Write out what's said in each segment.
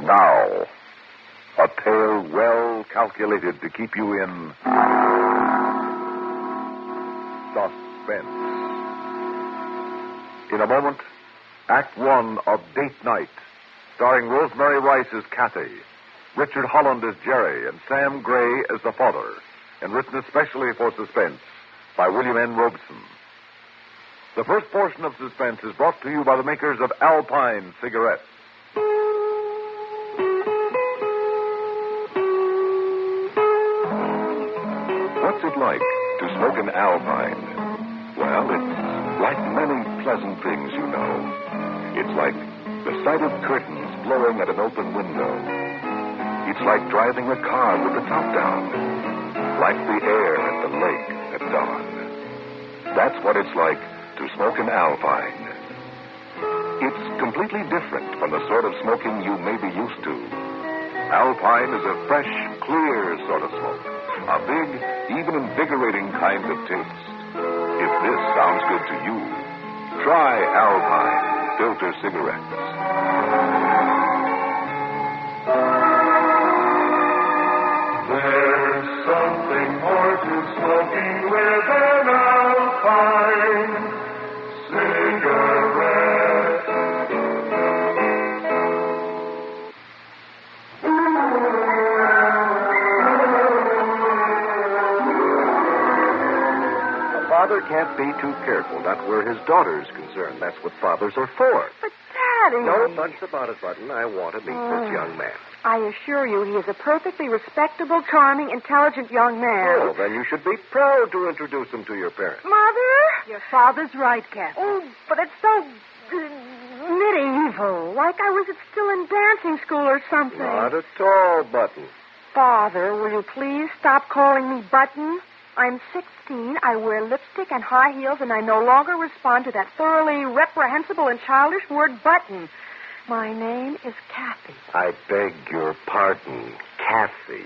Now, a tale well calculated to keep you in suspense. In a moment, Act One of Date Night, starring Rosemary Rice as Kathy, Richard Holland as Jerry, and Sam Gray as the father, and written especially for Suspense by William N. Robeson. The first portion of Suspense is brought to you by the makers of Alpine cigarettes. What's it like to smoke an Alpine? Well, it's like many pleasant things you know. It's like the sight of curtains blowing at an open window. It's like driving a car with the top down. Like the air at the lake at dawn. That's what it's like to smoke an Alpine. It's completely different from the sort of smoking you may be used to. Alpine is a fresh, clear sort of smoke. A big, even invigorating kind of taste. If this sounds good to you, try Alpine filter cigarettes. There's something more to smoking with an Alpine cigarette. A father can't be too careful, not where his daughter's concerned. That's what fathers are for. But, Daddy... No buts about it, Button. I want to meet this young man. I assure you, he is a perfectly respectable, charming, intelligent young man. Oh, then you should be proud to introduce him to your parents. Mother? Your father's right, Kathy. Oh, but it's so medieval. Like I was still in dancing school or something. Not at all, Button. Father, will you please stop calling me Button? I'm 16, I wear lipstick and high heels, and I no longer respond to that thoroughly reprehensible and childish word Button. My name is Kathy. I beg your pardon, Kathy.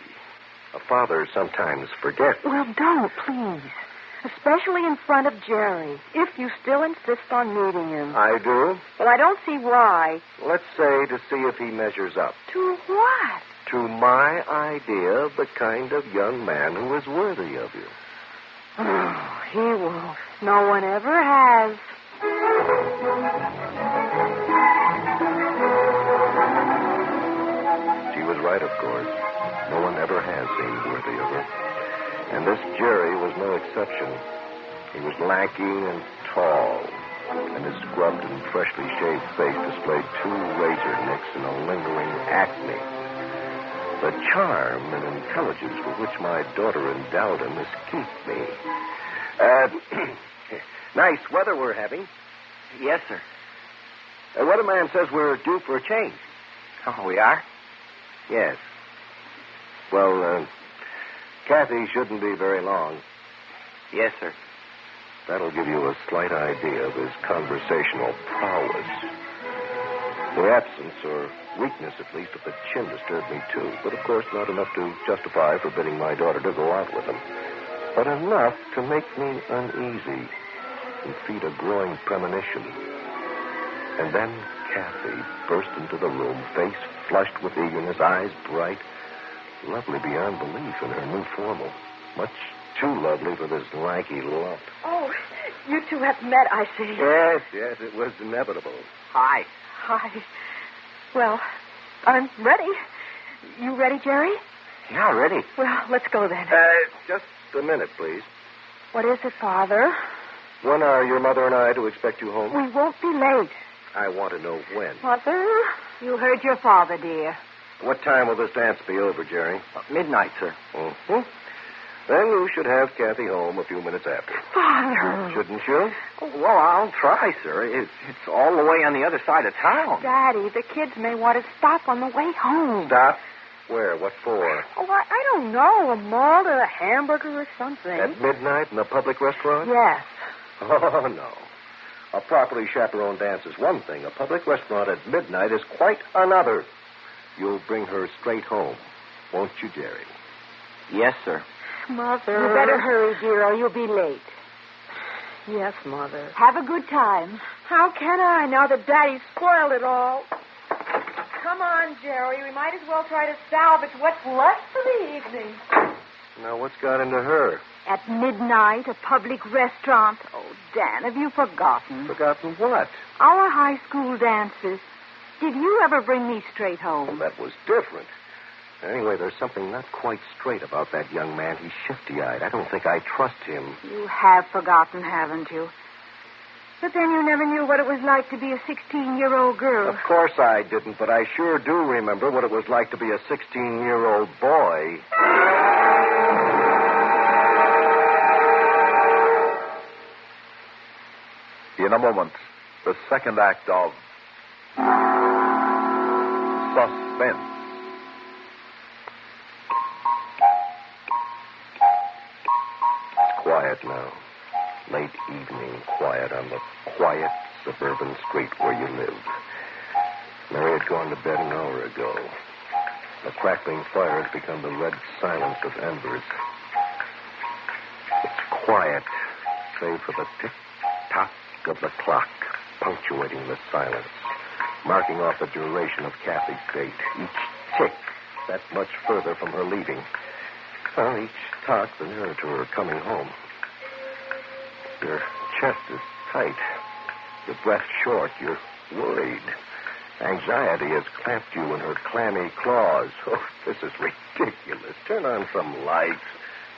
A father sometimes forgets. Well, don't, please. Especially in front of Jerry, if you still insist on meeting him. I do? Well, I don't see why. Let's say to see if he measures up. To what? To my idea of the kind of young man who is worthy of you. Oh, he won't. No one ever has. She was right, of course. No one ever has seemed worthy of her. And this Jerry was no exception. He was lanky and tall, and his scrubbed and freshly shaved face displayed 2 razor nicks and a lingering acne. The charm and intelligence with which my daughter endowed him escaped me. Nice weather we're having. Yes, sir. The weatherman says we're due for a change. Oh, we are? Yes. Well, Kathy shouldn't be very long. Yes, sir. That'll give you a slight idea of his conversational prowess. The absence, or weakness at least, of the chin disturbed me too. But of course not enough to justify forbidding my daughter to go out with him. But enough to make me uneasy and feed a growing premonition. And then Kathy burst into the room, face flushed with eagerness, eyes bright, lovely beyond belief in her new formal. Much too lovely for this lanky lump. Oh, you two have met, I see. Yes, it was inevitable. Hi. Hi. Well, I'm ready. You ready, Jerry? Yeah, ready. Well, let's go then. Just a minute, please. What is it, Father? When are your mother and I to expect you home? We won't be late. I want to know when. Mother? You heard your father, dear. What time will this dance be over, Jerry? Midnight, sir. Mm-hmm. Then you should have Kathy home a few minutes after. Father. Shouldn't you? Well, I'll try, sir. It's all the way on the other side of town. Daddy, the kids may want to stop on the way home. Stop? Where? What for? Oh, I don't know. A mall or a hamburger or something. At midnight in a public restaurant? Yes. Oh, no. A properly chaperoned dance is one thing. A public restaurant at midnight is quite another. You'll bring her straight home, won't you, Jerry? Yes, sir. Mother. You better hurry, dear, or you'll be late. Yes, Mother. Have a good time. How can I now that Daddy spoiled it all? come on, Jerry. We might as well try to salvage what's left for the evening. Now, what's got into her? At midnight, a public restaurant. Oh, Dan, have you forgotten? Forgotten what? Our high school dances. Did you ever bring me straight home? Well, that was different. Anyway, there's something not quite straight about that young man. He's shifty-eyed. I don't think I trust him. You have forgotten, haven't you? But then you never knew what it was like to be a 16-year-old girl. Of course I didn't, but I sure do remember what it was like to be a 16-year-old boy. In a moment, the second act of Suspense. It's quiet now. Late evening quiet on the quiet suburban street where you live. Mary had gone to bed an hour ago. The crackling fire has become the red silence of embers. It's quiet, save for the tick-tock of the clock, punctuating the silence, marking off the duration of Kathy's date. Each tick that much further from her leaving. Well, each tock the nearer to her coming home. Your chest is tight. Your breath short. You're worried. Anxiety has clamped you in her clammy claws. Oh, this is ridiculous. Turn on some lights.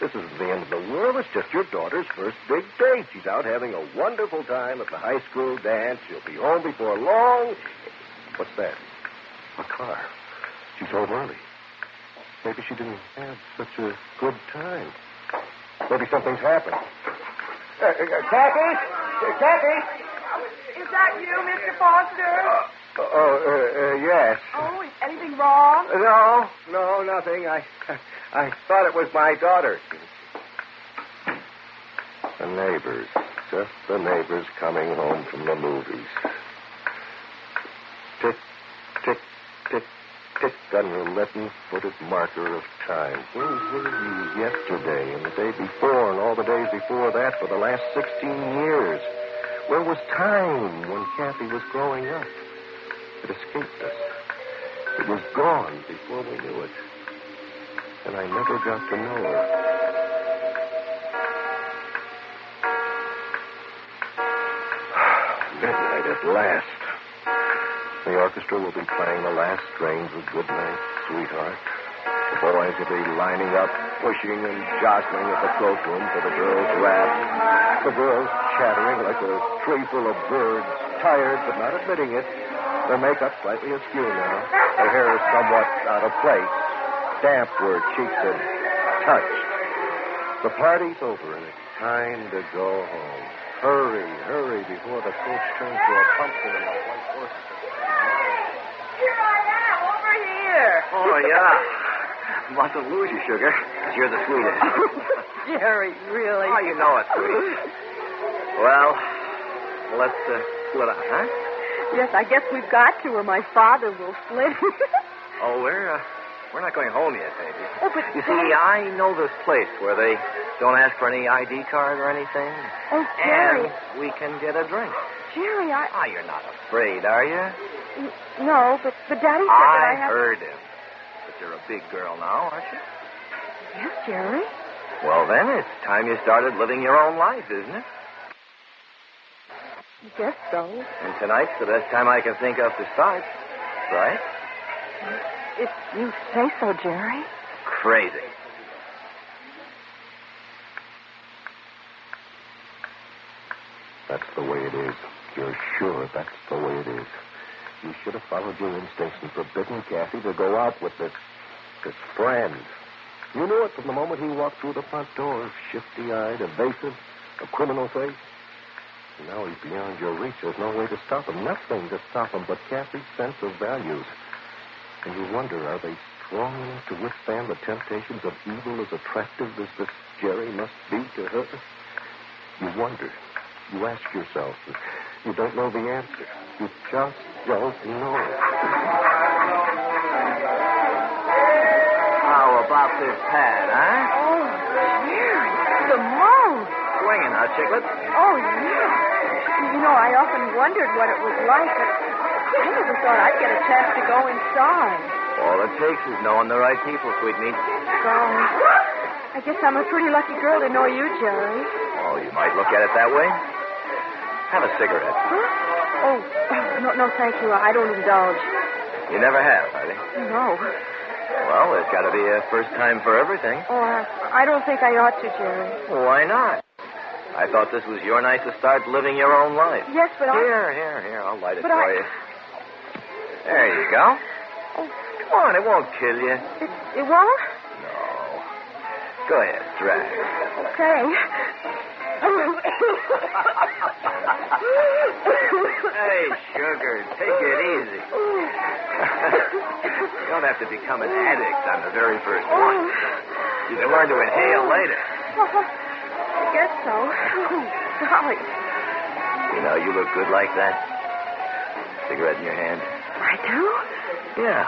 This isn't the end of the world. It's just your daughter's first big date. She's out having a wonderful time at the high school dance. She'll be home before long. What's that? A car. She's home early. Maybe she didn't have such a good time. Maybe something's happened. Kathy? Kathy? Is that you, Mr. Foster? Yes. Oh, is anything wrong? No, nothing. I thought it was my daughter. The neighbors. Just the neighbors coming home from the movies. Tick, tick, tick, tick on your leaden-footed marker of time. Where were you yesterday and the day before and all the days before that for the last 16 years? Where was time when Kathy was growing up? It escaped us. It was gone before we knew it. And I never got to know her. Midnight at last. The orchestra will be playing the last strains of Goodnight, Sweetheart. The boys will be lining up, pushing and jostling at the cloakroom for the girls' rap. The girls chattering like a tree full of birds, tired but not admitting it. Their makeup slightly askew now. Their hair is somewhat out of place. Damp where cheeks had touched. The party's over and it's time to go home. Hurry, hurry before the coach turns to a pumpkin and the white horses. Here I am, over here. Oh, yeah. Mustn't lose you, sugar, because you're the sweetest. Jerry, really? Oh, you know it, sweetie. Well, let's split up, huh? Yes, I guess we've got to, or my father will split. Oh, we're not going home yet, baby. Oh, but... You see, I know this place where they don't ask for any ID card or anything. Oh, Jerry. And we can get a drink. Jerry, Ah, you're not afraid, are you? No, but Daddy said that I have... heard him. But you're a big girl now, aren't you? Yes, Jerry. Well, then, it's time you started living your own life, isn't it? I guess so. And tonight's the best time I can think of to start, right? If you say so, Jerry. Crazy. That's the way it is. You're sure that's the way it is. You should have followed your instincts and forbidden Kathy to go out with this friend. You knew it from the moment he walked through the front door, shifty-eyed, evasive, a criminal face. And now he's beyond your reach. There's no way to stop him. Nothing to stop him but Kathy's sense of values. And you wonder, are they strong enough to withstand the temptations of evil as attractive as this Jerry must be to her? You wonder. You ask yourself. You don't know the answer. You just don't know. How about this pad, huh? Oh, Jerry, the moon. Swinging, huh, Chiclet? Oh, yeah. You know, I often wondered what it was like, but I never thought I'd get a chance to go inside. All it takes is knowing the right people, sweetmeat. Golly. I guess I'm a pretty lucky girl to know you, Jerry. Oh, you might look at it that way. Have a cigarette. Huh? Oh, no, thank you. I don't indulge. You never have, have you? No. Well, there's got to be a first time for everything. Oh, I don't think I ought to, Jerry. Why not? I thought this was your night to start living your own life. Yes, but Here. I'll light it But for I- you. There you go. Oh, Come on, it won't kill you. it won't? No. Go ahead, drag. Okay. Hey, sugar, take it easy. You don't have to become an addict on the very first one. You can learn to inhale later. I guess so. Golly. You know, you look good like that. Cigarette in your hand. I do? Yeah.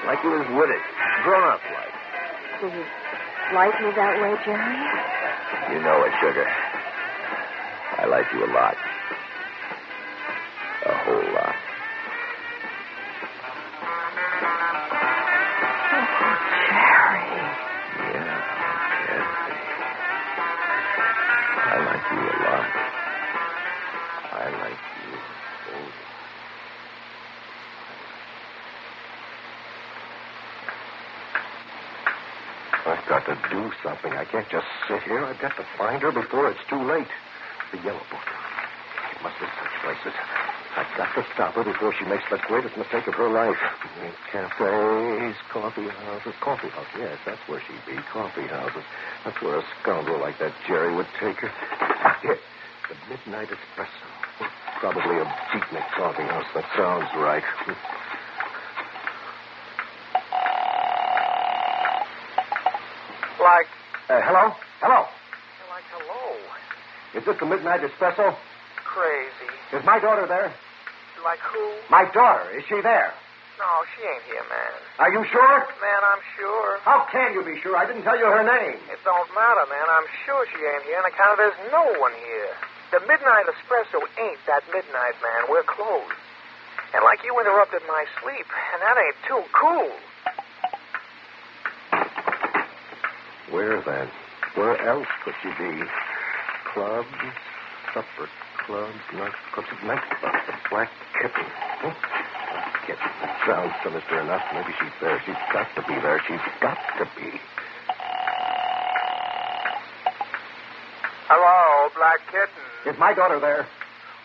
Like you was with it. Grown up like. Do you like me that way, Jerry? You know it, sugar. I like you a lot. A whole lot. Jerry. Yeah. I like you a lot. I like you a whole lot. I've got to do something. I can't just sit here. I've got to find her before it's too late. The yellow book. It must have such places. I've got to stop her before she makes the greatest mistake of her life. Cafes, coffee houses. Coffee house, yes, that's where she'd be. Coffee houses. That's where a scoundrel like that Jerry would take her. Here, the Midnight Espresso. Probably a beatnik coffee house. That sounds right. Like, Hello? Hello? like hello. Is this the Midnight Espresso? Crazy. Is my daughter there? Like who? My daughter. Is she there? No, she ain't here, man. Are you sure? Man, I'm sure. How can you be sure? I didn't tell you her name. It don't matter, man. I'm sure she ain't here on account of there's no one here. The Midnight Espresso ain't that midnight, man. We're closed. And like you interrupted my sleep, and that ain't too cool. Where then? Where else could she be? Clubs, supper clubs, nightclubs, the Black Kitten. Black Kitten. That sounds sinister enough. Maybe she's there. She's got to be there. She's got to be. Hello, Black Kitten. Is my daughter there?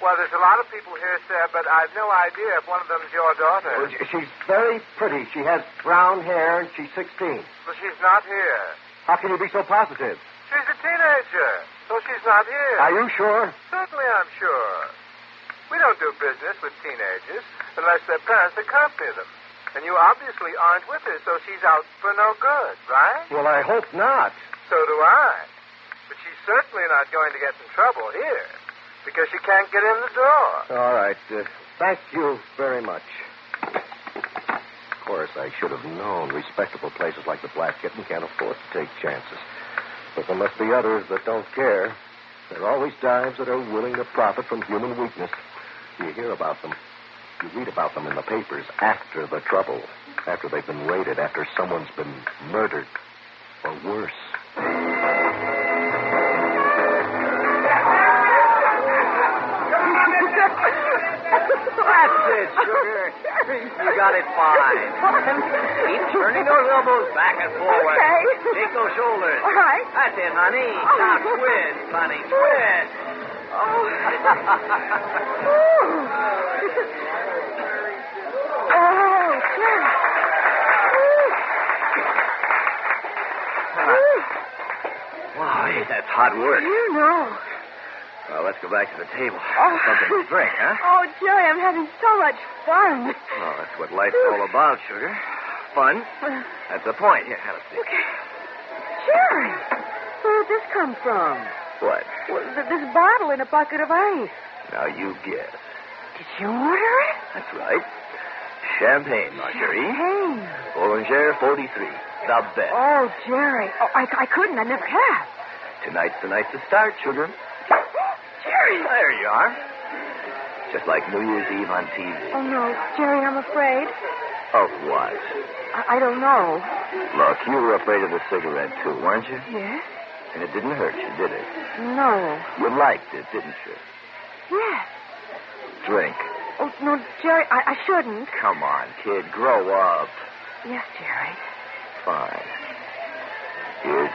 Well, there's a lot of people here, sir, but I've no idea if one of them's your daughter. Oh, she's very pretty. She has brown hair, and she's 16. Well, she's not here. How can you be so positive? She's a teenager, so she's not here. Are you sure? Certainly I'm sure. We don't do business with teenagers unless their parents accompany them. And you obviously aren't with her, so she's out for no good, right? Well, I hope not. So do I. But she's certainly not going to get in trouble here, because she can't get in the door. All right. Thank you very much. Of course, I should have known respectable places like the Black Kitten can't afford to take chances. But there must be others that don't care. There are always dives that are willing to profit from human weakness. You hear about them. You read about them in the papers after the trouble, after they've been raided, after someone's been murdered, or worse. That's it, sugar. You got it fine. Keep turning those elbows back and forward. Okay. Shake those shoulders. All right. That's it, honey. Now twist, honey. Twist. Oh, Jerry. Wow, hey, that's hot work. You know. Well, let's go back to the table. Oh. Something to drink, huh? Oh, Jerry, I'm having so much fun. Well, that's what life's all about, sugar. Fun. That's the point. Here, have a seat. Okay. Jerry, where did this come from? What? Well, this bottle in a bucket of ice. Now you guess. Did you order it? That's right. Champagne, Marguerite. Champagne. Bollinger 43. The best. Oh, Jerry. Oh, I couldn't. I never have. Tonight's the night to start, sugar. Jerry. There you are. Just like New Year's Eve on TV. Oh, no, Jerry, I'm afraid. Of what? I don't know. Look, you were afraid of the cigarette, too, weren't you? Yes? And it didn't hurt you, did it? No. You liked it, didn't you? Yes. Drink. Oh, no, Jerry, I shouldn't. Come on, kid. Grow up. Yes, Jerry. Fine. Here's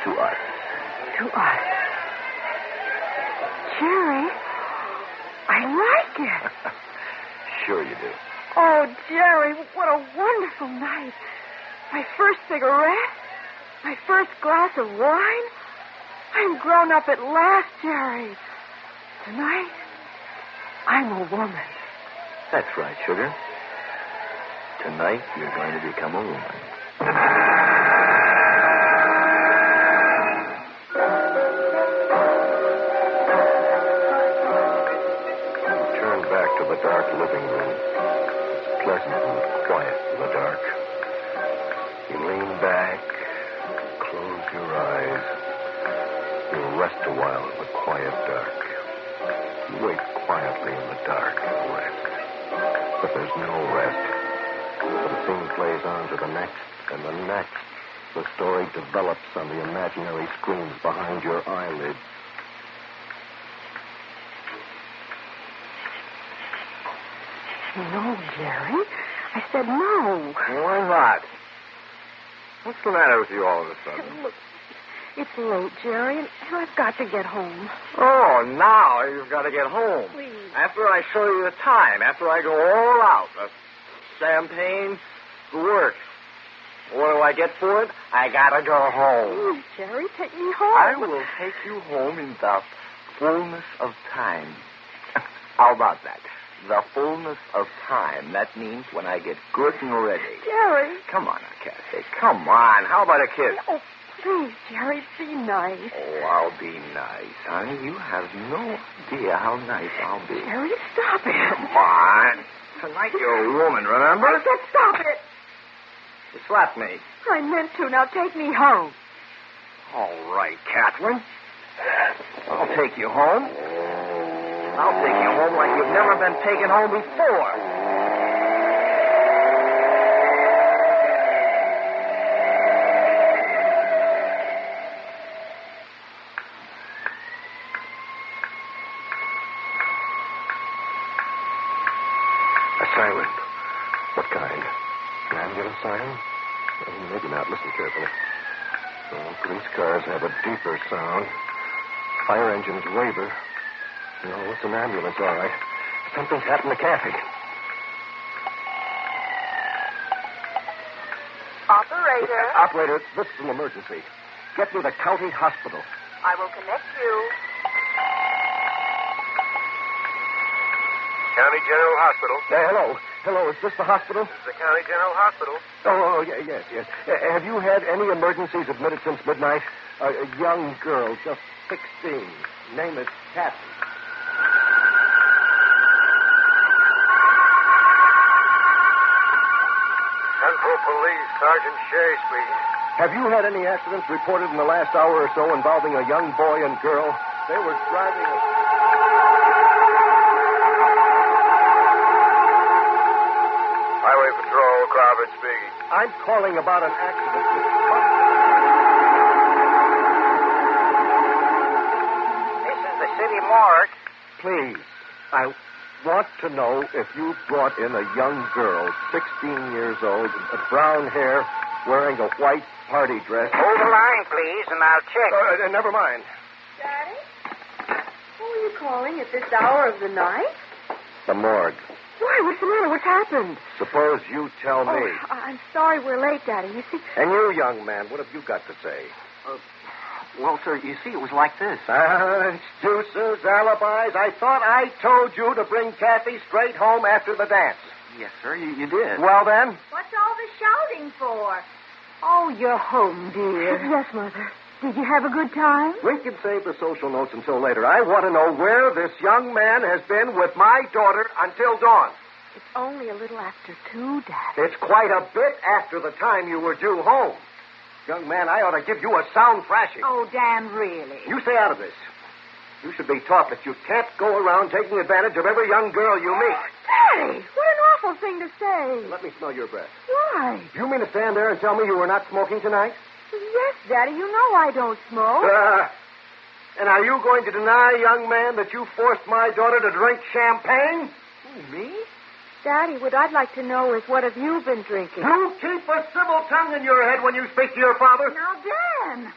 to us. To us. Jerry, I like it. Sure you do. Oh, Jerry, what a wonderful night. My first cigarette. My first glass of wine. I'm grown up at last, Jerry. Tonight, I'm a woman. That's right, sugar. Tonight, you're going to become a woman. Turn back to the dark living room. It's pleasant and quiet in the dark. You lean back, close your eyes. You rest a while in the quiet dark. You wait quietly in the dark and rest. But there's no rest. The scene plays on to the next and the next. The story develops on the imaginary screens behind your eyelids. No, Jerry. I said no. Why not? What's the matter with you all of a sudden? Look, it's late, Jerry, and I've got to get home. Oh, now you've got to get home. Please. After I show you the time, after I go all out, the champagne, the works. What do I get for it? I gotta go home. Please, Jerry, take me home. I will take you home in the fullness of time. How about that? The fullness of time. That means when I get good and ready. Jerry. Come on, Cassie. Come on. How about a kiss? Oh, please, Jerry, be nice. Oh, I'll be nice, honey. You have no idea how nice I'll be. Jerry, stop it. Come on. Tonight you're a woman, remember? I said stop it. You slapped me. I meant to. Now take me home. All right, Catherine. I'll take you home. I'll take you home like you've never been taken home before. A siren. What kind? An ambulance siren? Maybe not. Listen carefully. Oh, police cars have a deeper sound. Fire engines waver. No, it's an ambulance, all right. Something's happened to Kathy. Operator, Operator, this is an emergency. Get me to the county hospital. I will connect you. County General Hospital. Hello. Hello, is this the hospital? This is the County General Hospital. Oh, yes. Have you had any emergencies admitted since midnight? A young girl, just 16. Name is Kathy. Central Police, Sergeant Shea speaking. Have you had any accidents reported in the last hour or so involving a young boy and girl? They were driving a... Highway Patrol, Crawford speaking. I'm calling about an accident. This is the city morgue. Please, I want to know if you brought in a young girl, 16 years old, with brown hair, wearing a white party dress. Hold the line, please, and I'll check. Never mind. Daddy? Who are you calling at this hour of the night? The morgue. Why, what's the matter? What's happened? Suppose you tell me. Oh, I'm sorry we're late, Daddy. You see... And you, young man, what have you got to say? Well, sir, you see, it was like this. Excuses, alibis. I thought I told you to bring Kathy straight home after the dance. Yes, sir, you did. Well, then? What's all the shouting for? Oh, you're home, dear. Yes, Mother. Did you have a good time? We can save the social notes until later. I want to know where this young man has been with my daughter until dawn. It's only a little after 2, Daddy. It's quite a bit after the time you were due home. Young man, I ought to give you a sound thrashing. Oh, Dan, really? You stay out of this. You should be taught that you can't go around taking advantage of every young girl you meet. Daddy, what an awful thing to say. Let me smell your breath. Why? Do you mean to stand there and tell me you were not smoking tonight? Yes, Daddy, you know I don't smoke. And are you going to deny, young man, that you forced my daughter to drink champagne? Me? Daddy, what I'd like to know is what have you been drinking? You keep a civil tongue in your head when you speak to your father. Now, Dan,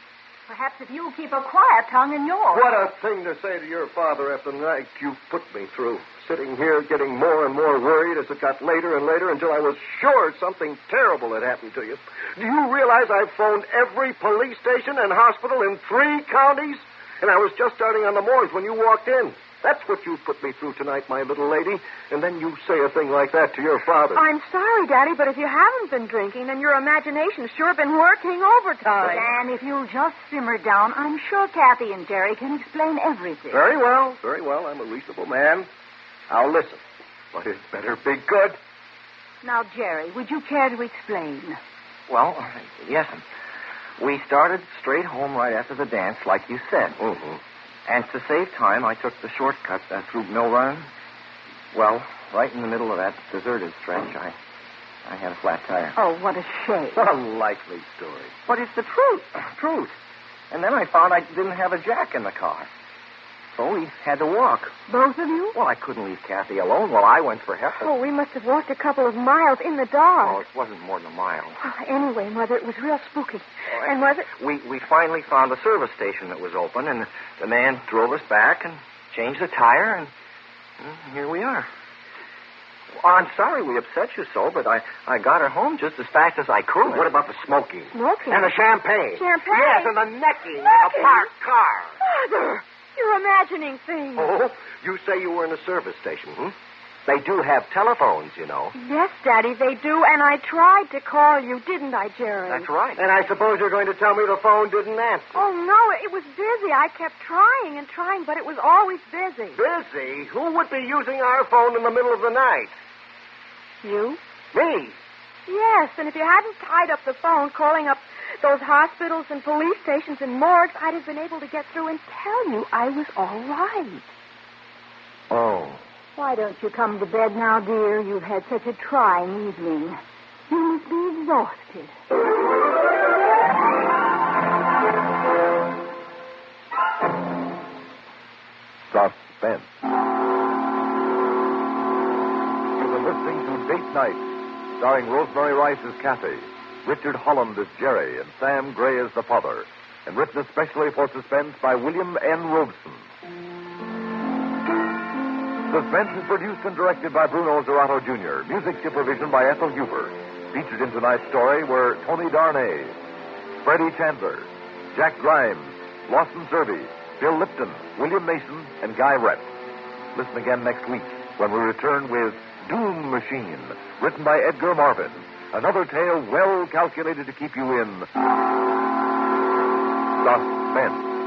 perhaps if you keep a quiet tongue in yours. What a thing to say to your father after the night you put me through. Sitting here getting more and more worried as it got later and later until I was sure something terrible had happened to you. Do you realize I've phoned every police station and hospital in 3 counties? And I was just starting on the morgues when you walked in. That's what you put me through tonight, my little lady. And then you say a thing like that to your father. I'm sorry, Daddy, but if you haven't been drinking, then your imagination's sure been working overtime. Dan, if you'll just simmer down, I'm sure Kathy and Jerry can explain everything. Very well, very well. I'm a reasonable man. I'll listen. But it better be good. Now, Jerry, would you care to explain? Well, yes. We started straight home right after the dance, like you said. Mm-hmm. And to save time, I took the shortcut through Mill Run. Well, right in the middle of that deserted stretch, I had a flat tire. Oh, what a shame. What a likely story. But it's the truth. Truth. And then I found I didn't have a jack in the car. So we had to walk. Both of you? Well, I couldn't leave Kathy alone while I went for help. Oh, we must have walked a couple of miles in the dark. Oh, it wasn't more than a mile. Anyway, Mother, it was real spooky. And was it? We finally found a service station that was open, and the man drove us back and changed the tire, and here we are. Well, I'm sorry we upset you so, but I got her home just as fast as I could. What about the smoking? Smoking? And the champagne? Champagne? Yes, and the necking in a parked car. Mother, you're imagining things. Oh, you say you were in a service station, hmm? They do have telephones, you know. Yes, Daddy, they do, and I tried to call you, didn't I, Jerry? That's right. And I suppose you're going to tell me the phone didn't answer. Oh, no, it was busy. I kept trying and trying, but it was always busy. Busy? Who would be using our phone in the middle of the night? You? Me. Yes, and if you hadn't tied up the phone calling up those hospitals and police stations and morgues, I'd have been able to get through and tell you I was all right. Oh. Why don't you come to bed now, dear? You've had such a trying evening. You must be exhausted. Suspense. You've been listening to Date Night, starring Rosemary Rice as Kathy, Richard Holland as Jerry, and Sam Gray as the father, and written especially for Suspense by William N. Robeson. Suspense is produced and directed by Bruno Zerato, Jr., music supervision by Ethel Huber. Featured in tonight's story were Tony Darnay, Freddie Chandler, Jack Grimes, Lawson Servey, Bill Lipton, William Mason, and Guy Rett. Listen again next week when we return with Doom Machine, written by Edgar Marvin. Another tale well calculated to keep you in suspense.